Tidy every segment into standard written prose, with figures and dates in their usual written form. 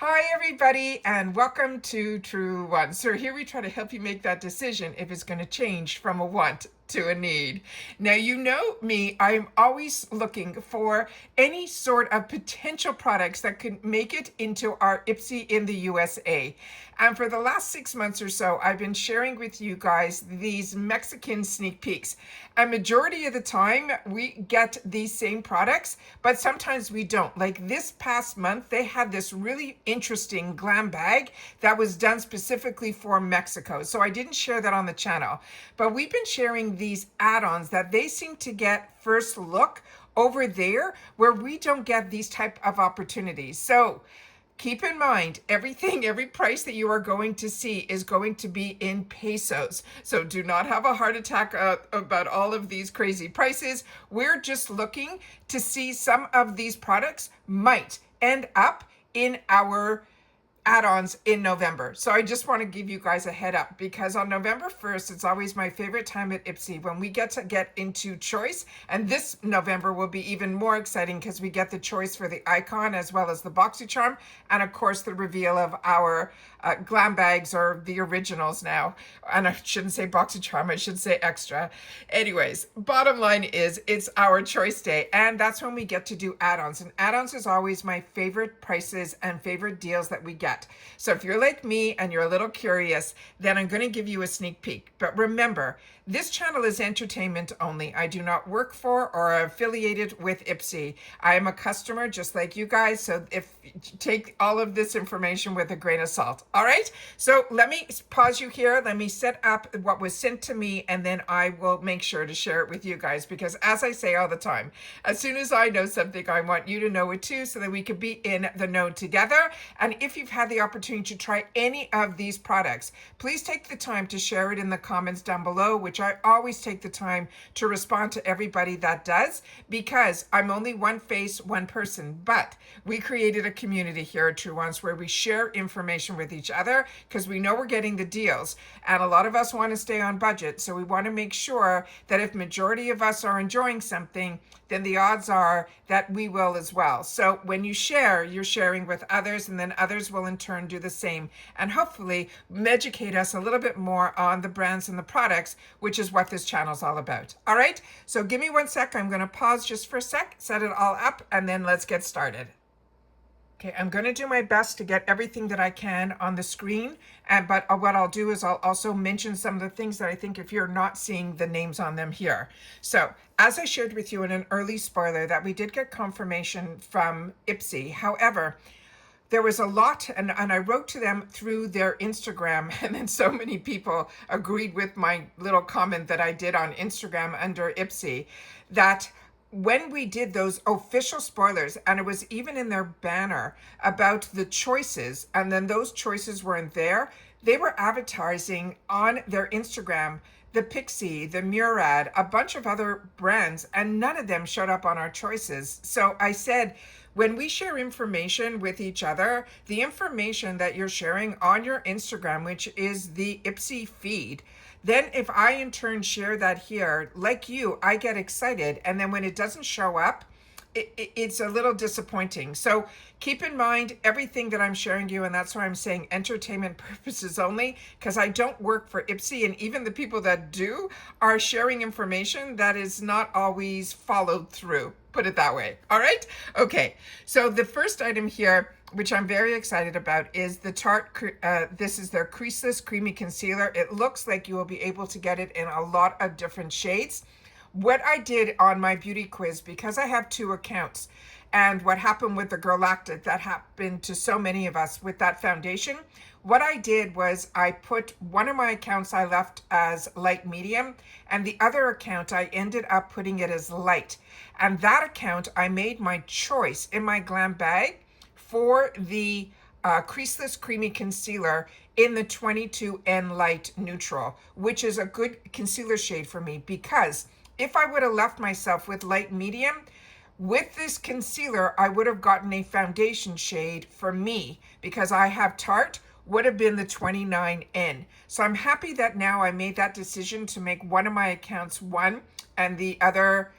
Hi everybody and welcome to Truewants. So here we try to help you make that decision if it's going to change from a want to a need. Now you know me, I'm always looking for any sort of potential products that could make it into our IPSY in the USA. And for the last 6 months or so, I've been sharing with you guys these Mexican sneak peeks. A majority of the time we get these same products, but sometimes we don't. Like this past month, they had this really interesting glam bag that was done specifically for Mexico. So I didn't share that on the channel, but we've been sharing these add-ons that they seem to get first look over there where we don't get these type of opportunities. So keep in mind, every price that you are going to see is going to be in pesos. So do not have a heart attack about all of these crazy prices. We're just looking to see some of these products might end up in our add-ons in November. So I just want to give you guys a head up because on November 1st, it's always my favorite time at IPSY when we get to get into choice. And this November will be even more exciting because we get the choice for the icon as well as the BoxyCharm. And of course, the reveal of our glam bags or the originals now. And I shouldn't say BoxyCharm, I should say extra. Anyways, bottom line is it's our choice day. And that's when we get to do add-ons. And add-ons is always my favorite prices and favorite deals that we get. So if you're like me and you're a little curious, then I'm going to give you a sneak peek. But remember, this channel is entertainment only. I do not work for or are affiliated with IPSY. I am a customer just like you guys. So take all of this information with a grain of salt. All right. So let me pause you here. Let me set up what was sent to me and then I will make sure to share it with you guys. Because as I say all the time, as soon as I know something, I want you to know it too so that we can be in the know together. And if you've had the opportunity to try any of these products, please take the time to share it in the comments down below, which I always take the time to respond to everybody that does, because I'm only one face, one person, but we created a community here at Truewants where we share information with each other because we know we're getting the deals and a lot of us want to stay on budget. So we want to make sure that if majority of us are enjoying something, then the odds are that we will as well. So when you share, you're sharing with others and then others will in turn do the same and hopefully educate us a little bit more on the brands and the products, which is what this channel is all about. All right, so give me 1 sec. I'm going to pause just for a sec, set it all up, and then let's get started. Okay, I'm going to do my best to get everything that I can on the screen, but what I'll do is I'll also mention some of the things that I think if you're not seeing the names on them here. So as I shared with you in an early spoiler that we did get confirmation from IPSY. However, there was a lot, and I wrote to them through their Instagram, and then so many people agreed with my little comment that I did on Instagram under IPSY, that when we did those official spoilers, and it was even in their banner about the choices, and then those choices weren't there, they were advertising on their Instagram the Pixie, the Murad, a bunch of other brands, and none of them showed up on our choices. So I said, when we share information with each other, the information that you're sharing on your Instagram, which is the IPSY feed, then if I in turn share that here, like you, I get excited. And then when it doesn't show up, it's a little disappointing. So keep in mind everything that I'm sharing you, and that's why I'm saying entertainment purposes only, because I don't work for IPSY, and even the people that do are sharing information that is not always followed through. Put it that way. All right? Okay. So the first item here, which I'm very excited about, is the Tarte, this is their Creaseless Creamy Concealer. It looks like you will be able to get it in a lot of different shades. What I did on my beauty quiz, because I have 2 accounts, and what happened with the Galactic that happened to so many of us with that foundation, what I did was I put one of my accounts I left as light medium, and the other account I ended up putting it as light. And that account I made my choice in my glam bag for the Creaseless Creamy Concealer in the 22N Light Neutral, which is a good concealer shade for me, because if I would have left myself with light medium, with this concealer, I would have gotten a foundation shade for me, because I have Tarte, would have been the 29N. So I'm happy that now I made that decision to make one of my accounts 1 and the other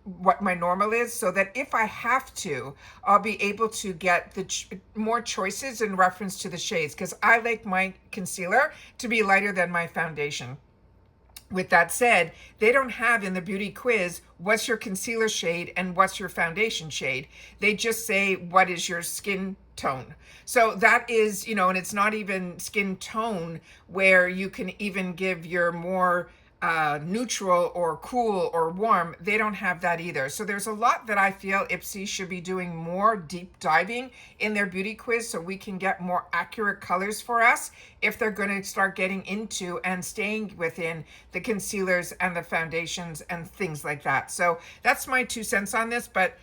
what my normal is, so that if I have to, I'll be able to get the more choices in reference to the shades, because I like my concealer to be lighter than my foundation. With that said, they don't have in the beauty quiz what's your concealer shade and what's your foundation shade. They just say what is your skin tone. So that is, you know, and it's not even skin tone where you can even give your more neutral or cool or warm. They don't have that either. So there's a lot that I feel IPSY should be doing more deep diving in their beauty quiz, so we can get more accurate colors for us if they're going to start getting into and staying within the concealers and the foundations and things like that. So that's my 2 cents on this, but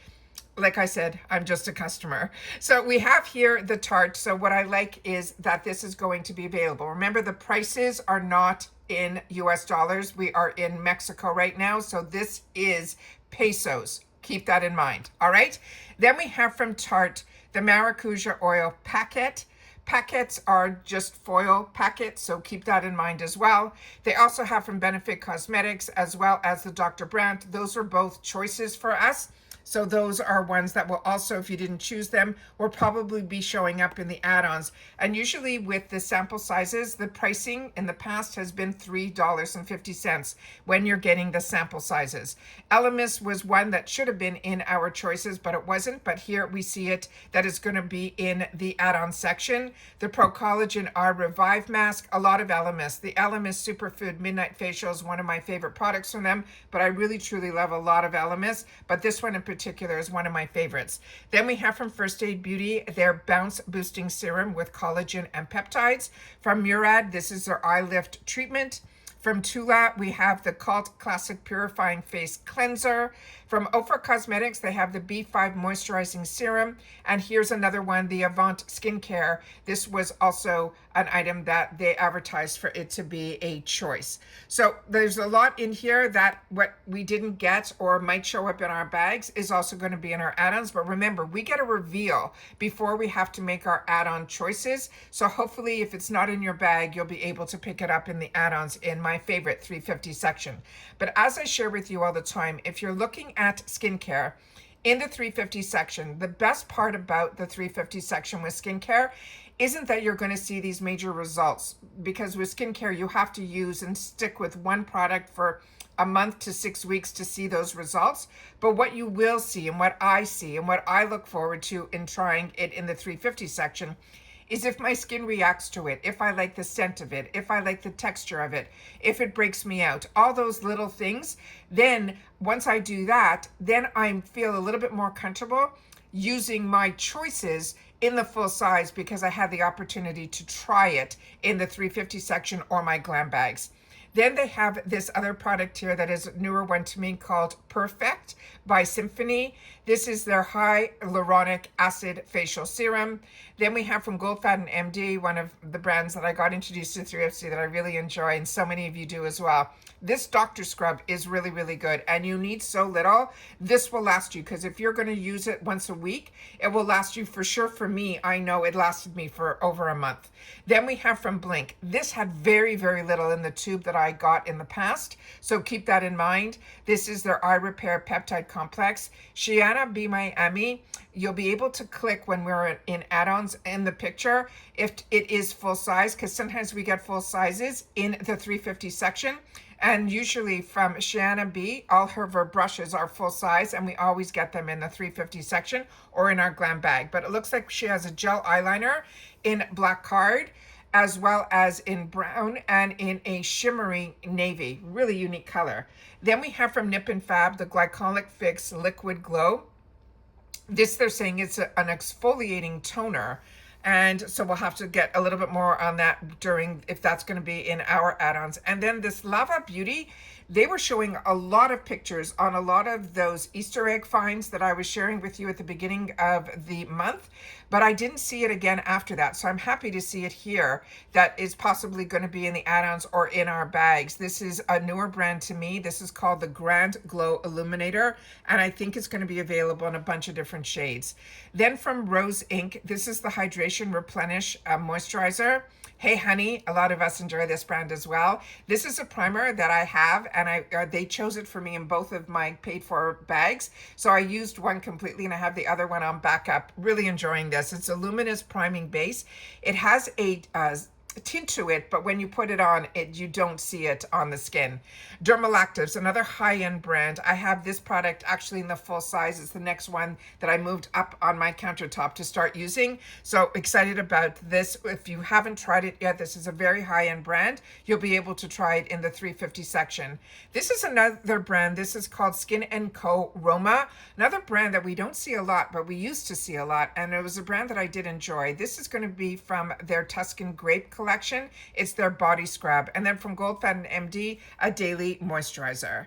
like I said, I'm just a customer. So we have here the Tarte. So what I like is that this is going to be available. Remember, the prices are not in US dollars. We are in Mexico right now. So this is pesos. Keep that in mind. All right. Then we have from Tarte the Maracuja Oil Packet. Packets are just foil packets, so keep that in mind as well. They also have from Benefit Cosmetics as well as the Dr. Brandt. Those are both choices for us. So those are ones that will also, if you didn't choose them, will probably be showing up in the add-ons. And usually with the sample sizes, the pricing in the past has been $3.50 when you're getting the sample sizes. Elemis was one that should have been in our choices, but it wasn't. But here we see it that is going to be in the add-on section. The Pro Collagen R Revive Mask, a lot of Elemis. The Elemis Superfood Midnight Facial is one of my favorite products from them, but I really truly love a lot of Elemis. But this one in particular is one of my favorites. Then we have from First Aid Beauty their Bounce Boosting Serum with collagen and peptides. From Murad, this is their Eye Lift Treatment. From Tula, we have the Cult Classic Purifying Face Cleanser. From Ofra Cosmetics, they have the B5 Moisturizing Serum. And here's another one, the Avant Skincare. This was also an item that they advertised for it to be a choice. So there's a lot in here that what we didn't get or might show up in our bags is also going to be in our add-ons. But remember, we get a reveal before we have to make our add-on choices. So hopefully if it's not in your bag, you'll be able to pick it up in the add-ons in my favorite 350 section. But as I share with you all the time, if you're looking at skincare in the 350 section, the best part about the 350 section with skincare isn't that you're going to see these major results, because with skincare you have to use and stick with one product for a month to 6 weeks to see those results. But what you will see and what I see and what I look forward to in trying it in the 350 section is if my skin reacts to it, if I like the scent of it, if I like the texture of it, if it breaks me out, all those little things. Then once I do that, then I feel a little bit more comfortable using my choices in the full size, because I had the opportunity to try it in the 350 section or my glam bags. Then they have this other product here that is a newer one to me called Perfect by Symphony. This is their hyaluronic acid facial serum. Then we have from Goldfaden MD, one of the brands that I got introduced to through IPSY that I really enjoy, and so many of you do as well. This Doctor Scrub is really, really good, and you need so little. This will last you, because if you're going to use it once a week, it will last you for sure. For me, I know it lasted me for over a month. Then we have from Blink. This had very, very little in the tube that I got in the past, so keep that in mind. This is their Eye Repair Peptide Complex. Shiana B. Miami, you'll be able to click when we're in add-ons in the picture if it is full size, because sometimes we get full sizes in the 350 section. And usually from Shiana B, all her brushes are full size, and we always get them in the 350 section or in our glam bag. But it looks like she has a gel eyeliner in black card, as well as in brown and in a shimmery navy, really unique color. Then we have from Nip and Fab the Glycolic Fix Liquid Glow. This, they're saying it's an exfoliating toner. And so we'll have to get a little bit more on that during, if that's going to be in our add-ons. And then this Lava Beauty, they were showing a lot of pictures on a lot of those Easter egg finds that I was sharing with you at the beginning of the month, but I didn't see it again after that. So I'm happy to see it here. That is possibly going to be in the add-ons or in our bags. This is a newer brand to me. This is called the Grand Glow Illuminator, and I think it's going to be available in a bunch of different shades. Then from Rose Inc., this is the Hydration Replenish Moisturizer. Hey Honey, a lot of us enjoy this brand as well. This is a primer that I have, and they chose it for me in both of my paid for bags. So I used one completely and I have the other one on backup. Really enjoying this. It's a luminous priming base. It has a tint to it, but when you put it on, you don't see it on the skin. Dermalactives, another high-end brand. I have this product actually in the full size. It's the next one that I moved up on my countertop to start using. So excited about this. If you haven't tried it yet, this is a very high-end brand. You'll be able to try it in the 350 section. This is another brand. This is called Skin & Co. Roma. Another brand that we don't see a lot, but we used to see a lot, and it was a brand that I did enjoy. This is going to be from their Tuscan Grape collection. It's their body scrub. And then from Goldfaden MD, a daily moisturizer.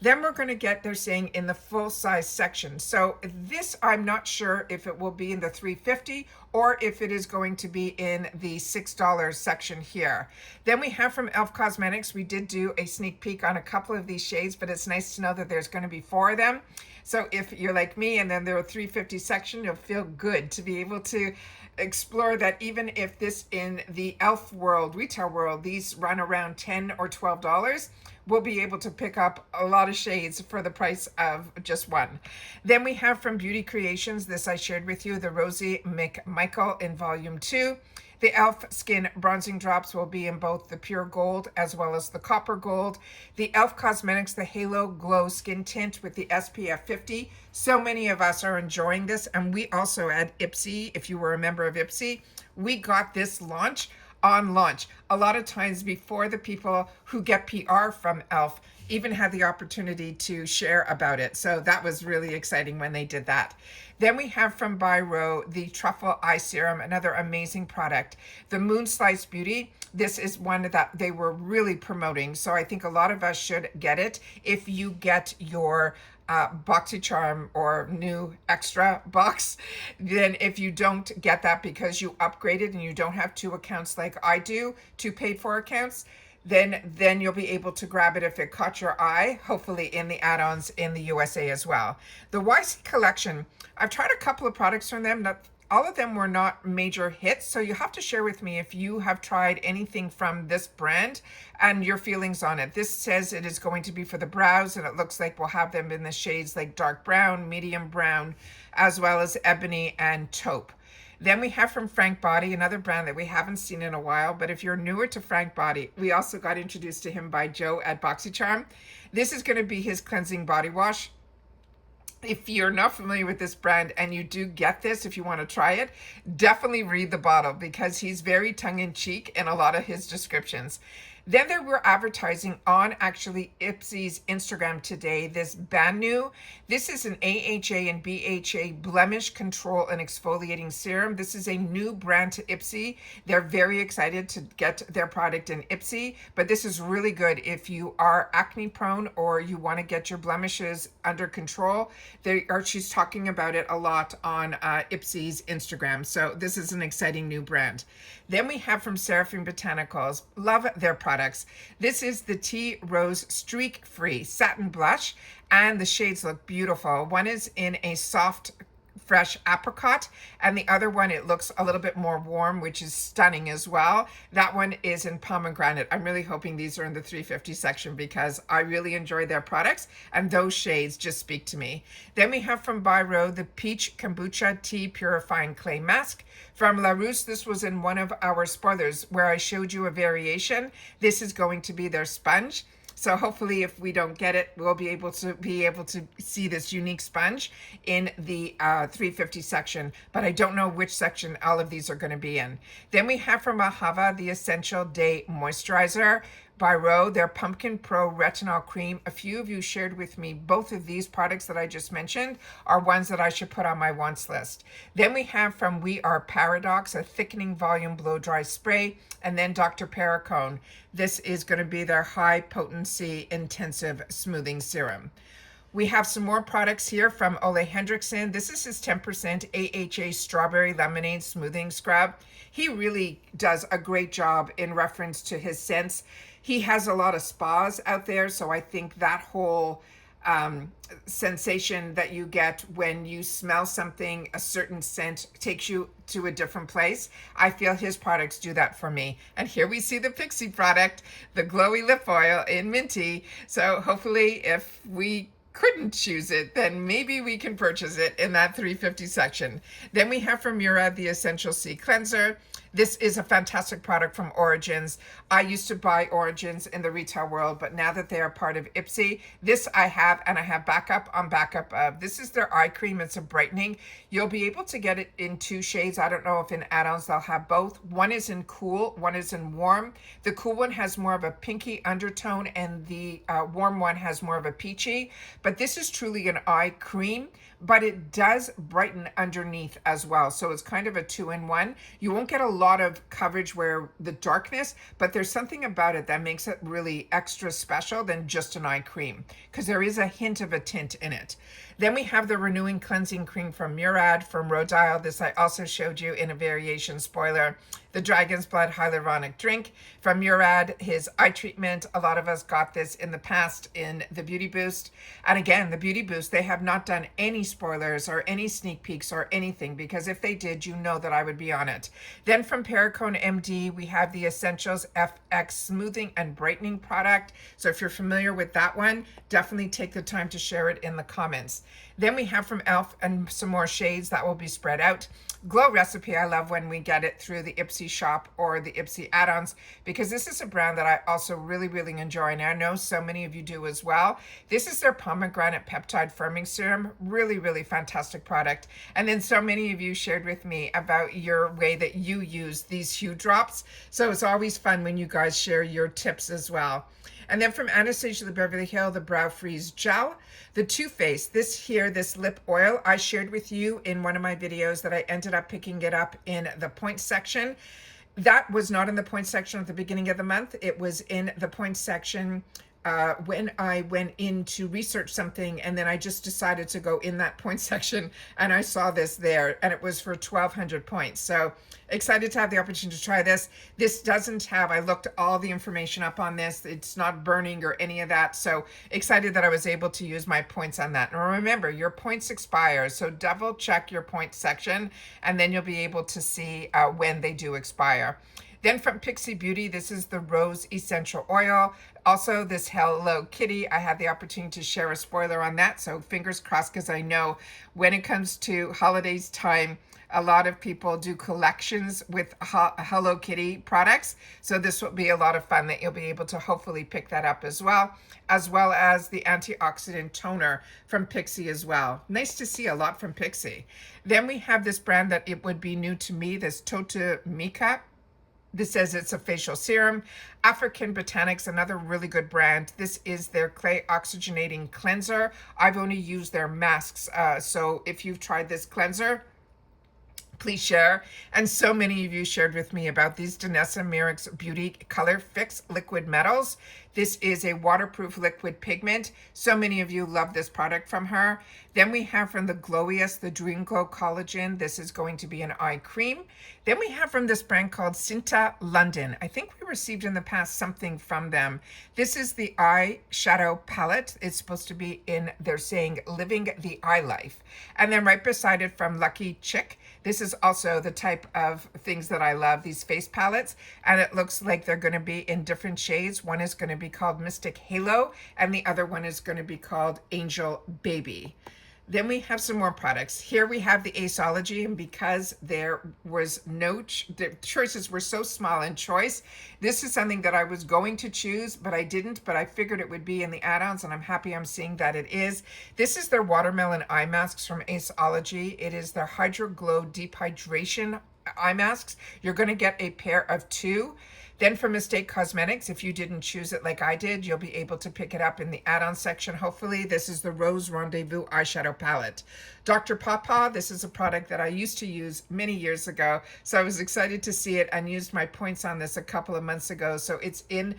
Then we're going to get, they're saying, in the full size section. So this, I'm not sure if it will be in the 350 or if it is going to be in the $6 section here. Then we have from e.l.f. Cosmetics, we did do a sneak peek on a couple of these shades, but it's nice to know that there's going to be 4 of them. So if you're like me and then there are 350 section, you'll feel good to be able to explore that. Even if this in the e.l.f. world, retail world, these run around $10 or $12, we'll be able to pick up a lot of shades for the price of just one. Then we have from Beauty Creations, this I shared with you, the Rosie McMichael in volume 2. The e.l.f. Skin Bronzing Drops will be in both the pure gold as well as the copper gold. The e.l.f. Cosmetics, the Halo Glow Skin Tint with the SPF 50. So many of us are enjoying this, and we also at IPSY, if you were a member of IPSY, we got this on launch. A lot of times before the people who get PR from e.l.f. even had the opportunity to share about it. So that was really exciting when they did that. Then we have from Eyebrow the Truffle Eye Serum, another amazing product. The Moon Slice Beauty, this is one that they were really promoting. So I think a lot of us should get it. If you get your BoxyCharm or new extra box, then if you don't get that because you upgraded and you don't have 2 accounts like I do, 2 paid for accounts, then you'll be able to grab it if it caught your eye, hopefully in the add-ons in the USA as well. The YC collection, I've tried a couple of products from them. All of them were not major hits, so you have to share with me if you have tried anything from this brand and your feelings on it. This says it is going to be for the brows, and it looks like we'll have them in the shades like dark brown, medium brown, as well as ebony and taupe. Then we have from Frank Body, another brand that we haven't seen in a while, but if you're newer to Frank Body, we also got introduced to him by Joe at BoxyCharm. This is going to be his cleansing body wash. If you're not familiar with this brand and you do get this, if you want to try it, definitely read the bottle because he's very tongue-in-cheek in a lot of his descriptions. Then there were advertising on actually IPSY's Instagram today, this Banu. This is an AHA and BHA blemish control and exfoliating serum. This is a new brand to IPSY. They're very excited to get their product in IPSY, but this is really good if you are acne prone or you want to get your blemishes under control. She's talking about it a lot on IPSY's Instagram. So this is an exciting new brand. Then we have from Seraphim Botanicals, love their products. This is the Tea Rose Streak Free Satin Blush, and the shades look beautiful. One is in a soft, fresh apricot, and the other one, it looks a little bit more warm, which is stunning as well. That one is in pomegranate. I'm really hoping these are in the 350 section because I really enjoy their products, and those shades just speak to me. Then we have from Eyebrow the Peach Kombucha Tea Purifying Clay Mask. From La Rousse, this was in one of our spoilers where I showed you a variation. This is going to be their sponge. So hopefully if we don't get it, we'll be able to see this unique sponge in the 350 section, but I don't know which section all of these are going to be in. Then we have from Ahava the Essential Day Moisturizer by Ro, their Pumpkin Pro Retinol Cream. A few of you shared with me both of these products that I just mentioned are ones that I should put on my wants list. Then we have from We Are Paradox, a thickening volume blow dry spray, and then Dr. Perricone. This is going to be their high potency intensive smoothing serum. We have some more products here from Ole Hendrickson. This is his 10% AHA Strawberry Lemonade Smoothing Scrub. He really does a great job in reference to his scents. He has a lot of spas out there, so I think that whole sensation that you get when you smell something. A certain scent takes you to a different place. I feel his products do that for me. And here we see the IPSY product, the glowy lip oil in Minty. So hopefully if we couldn't choose it, then maybe we can purchase it in that $3.50 section. Then we have from Murad the Essential C Cleanser. This is a fantastic product from Origins. I used to buy Origins in the retail world, but now that they are part of IPSY, this I have, and I have backup on backup of. This is their eye cream. It's a brightening. You'll be able to get it in 2 shades. I don't know if in add-ons they'll have both. One is in cool, one is in warm. The cool one has more of a pinky undertone, and the warm one has more of a peachy. But this is truly an eye cream, but it does brighten underneath as well. So it's kind of a 2-in-1. You won't get a lot of coverage where the darkness, but there's something about it that makes it really extra special than just an eye cream, because there is a hint of a tint in it. Then we have the Renewing Cleansing Cream from Murad from Rodile. This I also showed you in a variation spoiler. The Dragon's Blood Hyaluronic Drink from Murad, his eye treatment. A lot of us got this in the past in the Beauty Boost. And again, the Beauty Boost, they have not done any spoilers or any sneak peeks or anything, because if they did, you know that I would be on it. Then from Perricone MD, we have the Essentials FX Smoothing and Brightening product. So if you're familiar with that one, definitely take the time to share it in the comments. Then we have from e.l.f. and some more shades that will be spread out. Glow Recipe, I love when we get it through the IPSY shop or the IPSY add-ons, because this is a brand that I also really, really enjoy, and I know so many of you do as well. This is their Pomegranate Peptide Firming Serum. Really, really fantastic product. And then so many of you shared with me about your way that you use these Hue Drops. So it's always fun when you guys share your tips as well. And then from Anastasia the Beverly Hill, the Brow Freeze Gel. The Too Faced, this lip oil, I shared with you in one of my videos that I ended up picking it up in the points section. That was not in the points section at the beginning of the month. It was in the points section when I went in to research something, and then I just decided to go in that point section, and I saw this there, and it was for 1,200 points. So excited to have the opportunity to try this. This doesn't have, I looked all the information up on this. It's not burning or any of that. So excited that I was able to use my points on that. And remember, your points expire, so double check your points section, and then you'll be able to see when they do expire. Then from Pixie Beauty, this is the Rose Essential Oil. Also, this Hello Kitty, I had the opportunity to share a spoiler on that, so fingers crossed, because I know when it comes to holidays time, a lot of people do collections with Hello Kitty products. So this will be a lot of fun that you'll be able to hopefully pick that up as well as the antioxidant toner from Pixie as well. Nice to see a lot from Pixie. Then we have this brand that it would be new to me, this Tota Mika. This says it's a facial serum. African Botanics, another really good brand. This is their clay oxygenating cleanser. I've only used their masks. So if you've tried this cleanser, please share. And so many of you shared with me about these Danessa Merrick's Beauty Color Fix Liquid Metals. This is a waterproof liquid pigment. So many of you love this product from her. Then we have from the Glowiest, the Dream Glow Collagen. This is going to be an eye cream. Then we have from this brand called Cinta London. I think we received in the past something from them. This is the eyeshadow palette. It's supposed to be in, they're saying, Living the Eye Life. And then right beside it from Lucky Chick, this is also the type of things that I love, these face palettes. And it looks like they're going to be in different shades. One is going to be called Mystic Halo, and the other one is going to be called Angel Baby. Then we have some more products. Here we have the Aceology, and because there was the choices were so small in choice, this is something that I was going to choose, but I didn't, but I figured it would be in the add-ons, and I'm happy I'm seeing that it is. This is their Watermelon Eye Masks from Aceology. It is their Hydro Glow Deep Hydration Eye Masks. You're going to get a pair of 2. Then from Mistake Cosmetics, if you didn't choose it like I did, you'll be able to pick it up in the add-on section, hopefully. This is the Rose Rendezvous Eyeshadow Palette. Dr. Pawpaw, this is a product that I used to use many years ago, so I was excited to see it and used my points on this a couple of months ago. So it's in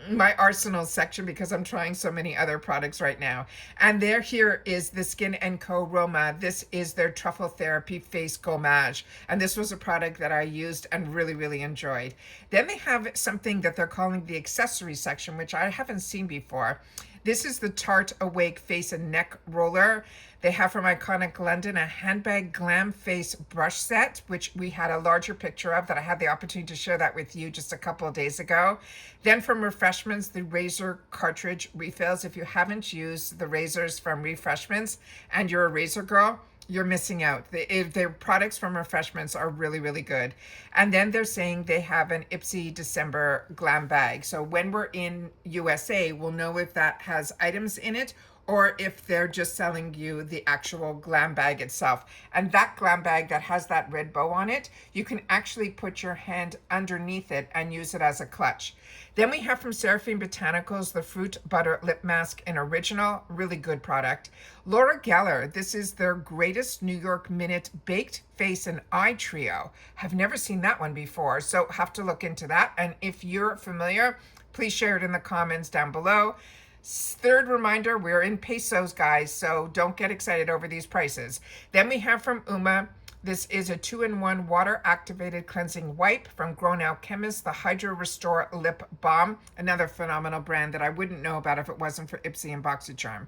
my arsenal section because I'm trying so many other products right now. And here is the Skin & Co. Roma. This is their Truffle Therapy Face Gommage. And this was a product that I used and really, really enjoyed. Then they have something that they're calling the accessory section, which I haven't seen before. This is the Tarte Awake Face and Neck Roller. They have from Iconic London a handbag glam face brush set, which we had a larger picture of that I had the opportunity to share that with you just a couple of days ago. Then from Refreshments, the razor cartridge refills. If you haven't used the razors from Refreshments and you're a razor girl, you're missing out. The products from Refreshments are really, really good. And then they're saying they have an IPSY December glam bag. So when we're in USA, we'll know if that has items in it or if they're just selling you the actual glam bag itself. And that glam bag that has that red bow on it, you can actually put your hand underneath it and use it as a clutch. Then we have from Seraphine Botanicals the Fruit Butter Lip Mask in Original, really good product. Laura Geller, this is their Greatest New York Minute Baked Face and Eye Trio. Have never seen that one before, so have to look into that. And if you're familiar, please share it in the comments down below. Third reminder, we're in pesos, guys, so don't get excited over these prices. Then we have from Uma, this is a 2-in-1 water-activated cleansing wipe from Grown Alchemist, the Hydro Restore Lip Balm, another phenomenal brand that I wouldn't know about if it wasn't for IPSY and BoxyCharm.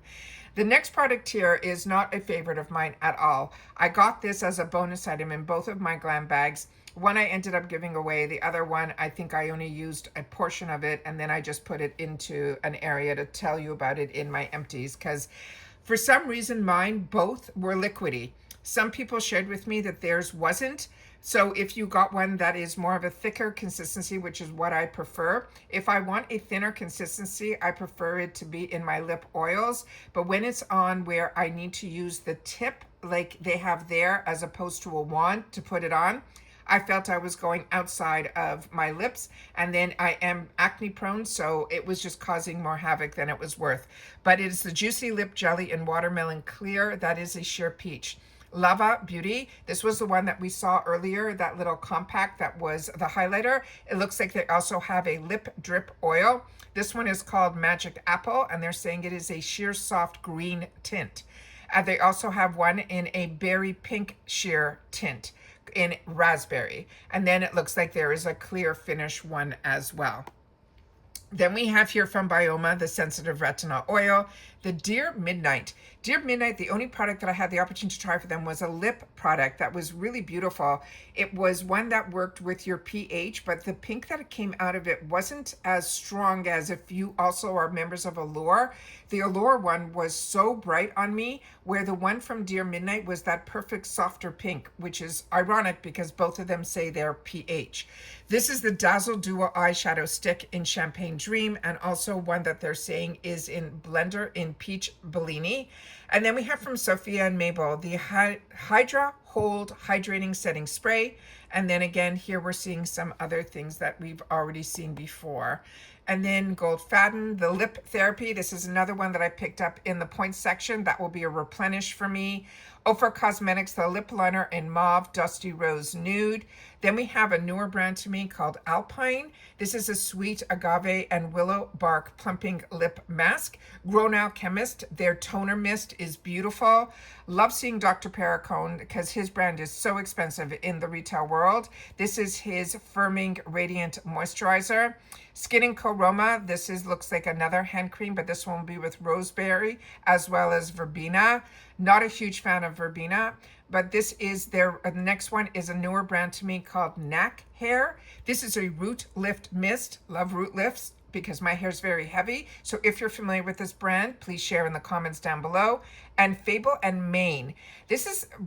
The next product here is not a favorite of mine at all. I got this as a bonus item in both of my glam bags. One I ended up giving away. The other one, I think I only used a portion of it, and then I just put it into an area to tell you about it in my empties, because for some reason mine both were liquidy. Some people shared with me that theirs wasn't. So if you got one that is more of a thicker consistency, which is what I prefer, if I want a thinner consistency, I prefer it to be in my lip oils. But when it's on where I need to use the tip like they have there as opposed to a wand to put it on, I felt I was going outside of my lips, and then I am acne prone, so it was just causing more havoc than it was worth. But it is the Juicy Lip Jelly in Watermelon Clear. That is a sheer peach. Lava Beauty, this was the one that we saw earlier, that little compact that was the highlighter. It looks like they also have a lip drip oil. This one is called Magic Apple, and they're saying it is a sheer soft green tint. They also have one in a berry pink sheer tint in raspberry, and then it looks like there is a clear finish one as well. Then we have here from Bioma the Sensitive Retinol Oil, the Dear Midnight. Dear Midnight, the only product that I had the opportunity to try for them was a lip product that was really beautiful. It was one that worked with your pH, but the pink that came out of it wasn't as strong as if you also are members of Allure. The Allure one was so bright on me, where the one from Dear Midnight was that perfect softer pink, which is ironic because both of them say they're pH. This is the Dazzle Duo Eyeshadow Stick in Champagne Dream, and also one that they're saying is in Blender in Peach Bellini. And then we have from Sophia and Mabel the Hydra Hold Hydrating Setting Spray. And then again, here we're seeing some other things that we've already seen before. And then Gold Faden, the Lip Therapy. This is another one that I picked up in the points section. That will be a replenish for me. Ofra Cosmetics, the Lip Liner in Mauve Dusty Rose Nude. Then we have a newer brand to me called Alpine. This is a sweet agave and willow bark plumping lip mask. Grown Alchemist, their toner mist is beautiful. Love seeing Dr. Perricone because his brand is so expensive in the retail world. This is his Firming Radiant Moisturizer. Skin & Co. Roma, this looks like another hand cream, but this one will be with roseberry as well as verbena. Not a huge fan of verbena, but this is the next one is a newer brand to me called Knack Hair. This is a root lift mist. Love root lifts because my hair is very heavy. So if you're familiar with this brand, please share in the comments down below. And Fable and Mane.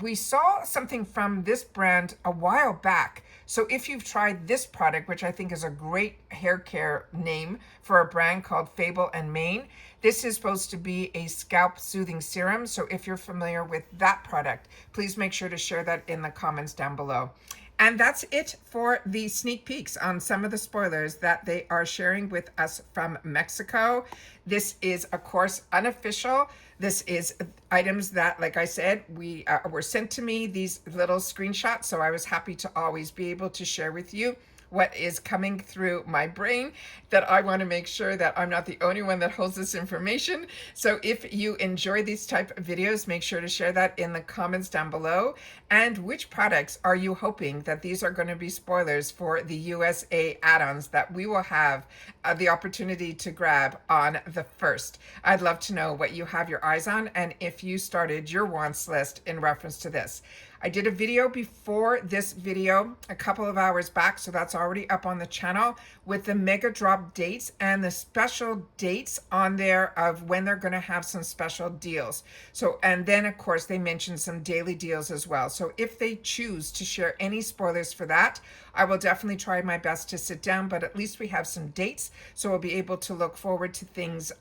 We saw something from this brand a while back. So if you've tried this product, which I think is a great hair care name for a brand called Fable and Mane, this is supposed to be a scalp soothing serum. So if you're familiar with that product, please make sure to share that in the comments down below. And that's it for the sneak peeks on some of the spoilers that they are sharing with us from Mexico. This is, of course, unofficial. This is items that, like I said, were sent to me, these little screenshots. So I was happy to always be able to share with you what is coming through my brain, that I want to make sure that I'm not the only one that holds this information. So if you enjoy these type of videos, make sure to share that in the comments down below. And which products are you hoping that these are going to be spoilers for the USA add-ons that we will have the opportunity to grab on the 1st? I'd love to know what you have your eyes on and if you started your wants list in reference to this. I did a video before this video a couple of hours back, so that's already up on the channel, with the mega drop dates and the special dates on there of when they're going to have some special deals. So, and then of course they mentioned some daily deals as well. So if they choose to share any spoilers for that, I will definitely try my best to sit down, but at least we have some dates, so we'll be able to look forward to things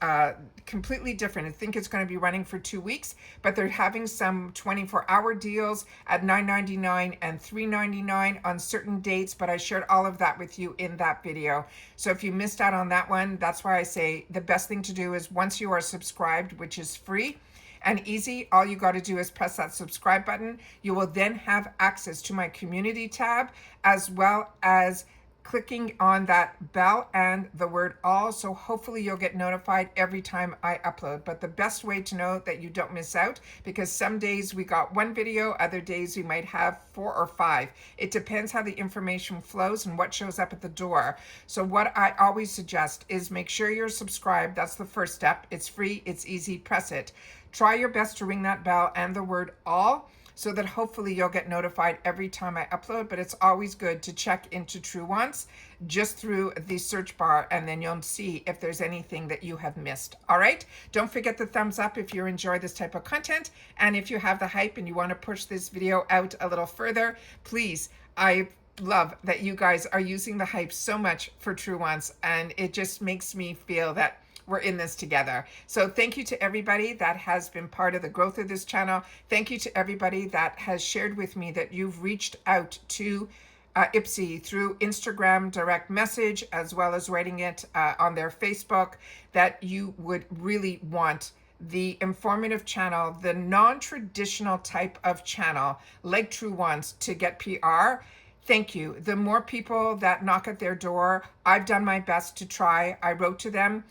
completely different. I think it's going to be running for 2 weeks, but they're having some 24-hour deals at $9.99 and $3.99 on certain dates, but I shared all of that with you in that video. So if you missed out on that one, that's why I say the best thing to do is once you are subscribed, which is free and easy, all you got to do is press that subscribe button. You will then have access to my community tab, as well as clicking on that bell and the word all. So hopefully you'll get notified every time I upload. But the best way to know that you don't miss out, because some days we got 1 video, other days we might have 4 or 5. It depends how the information flows and what shows up at the door. So what I always suggest is make sure you're subscribed. That's the first step. It's free, it's easy, press it. Try your best to ring that bell and the word all, so that hopefully you'll get notified every time I upload. But it's always good to check into Truewants just through the search bar, and then you'll see if there's anything that you have missed. All right, don't forget the thumbs up if you enjoy this type of content, and if you have the hype and you want to push this video out a little further, please, I love that you guys are using the hype so much for Truewants, and it just makes me feel that we're in this together. So thank you to everybody that has been part of the growth of this channel. Thank you to everybody that has shared with me that you've reached out to IPSY through Instagram direct message, as well as writing it on their Facebook, that you would really want the informative channel, the non-traditional type of channel like Truewants to get PR. Thank you. The more people that knock at their door, I've done my best to try. I wrote to them.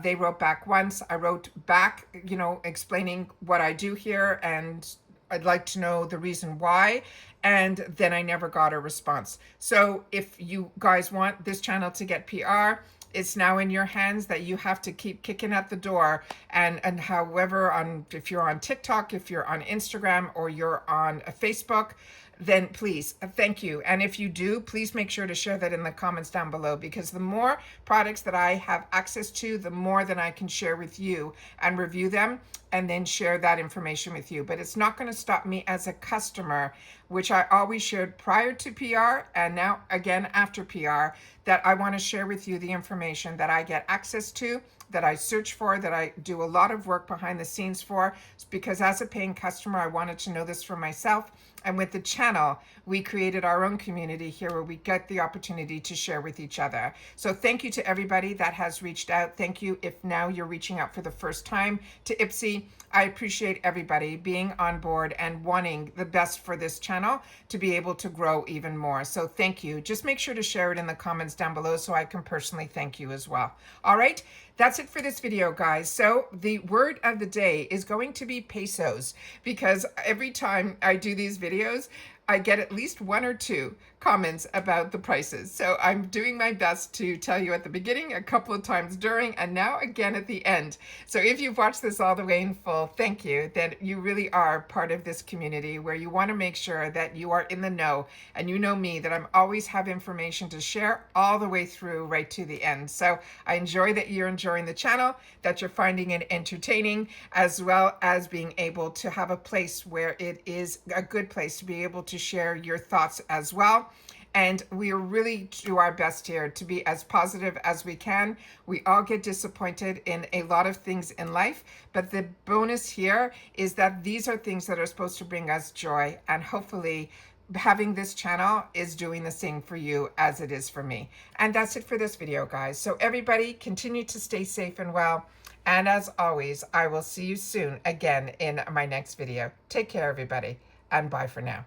They wrote back once. I wrote back, you know, explaining what I do here, and I'd like to know the reason why. And then I never got a response. So if you guys want this channel to get PR, it's now in your hands, that you have to keep kicking at the door. And however, if you're on TikTok, if you're on Instagram, or you're on Facebook, then please, thank you. And if you do, please make sure to share that in the comments down below, because the more products that I have access to, the more that I can share with you and review them and then share that information with you. But it's not going to stop me as a customer, which I always shared prior to PR and now again after PR, that I want to share with you the information that I get access to, that I search for, that I do a lot of work behind the scenes for, because as a paying customer, I wanted to know this for myself. And with the channel, we created our own community here where we get the opportunity to share with each other. So thank you to everybody that has reached out. Thank you if now you're reaching out for the first time to IPSY. I appreciate everybody being on board and wanting the best for this channel to be able to grow even more. So thank you. Just make sure to share it in the comments down below so I can personally thank you as well. All right, that's it for this video, guys. So the word of the day is going to be pesos, because every time I do these videos, I get at least 1 or 2 comments about the prices. So I'm doing my best to tell you at the beginning, a couple of times during, and now again at the end. So if you've watched this all the way in full, thank you. That you really are part of this community where you want to make sure that you are in the know. And you know me, that I'm always have information to share all the way through right to the end. So I enjoy that you're enjoying the channel, that you're finding it entertaining, as well as being able to have a place where it is a good place to be able to share your thoughts as well. And we really do our best here to be as positive as we can. We all get disappointed in a lot of things in life, but the bonus here is that these are things that are supposed to bring us joy, and hopefully having this channel is doing the same for you as it is for me. And that's it for this video, guys. So everybody continue to stay safe and well. And as always, I will see you soon again in my next video. Take care, everybody, and bye for now.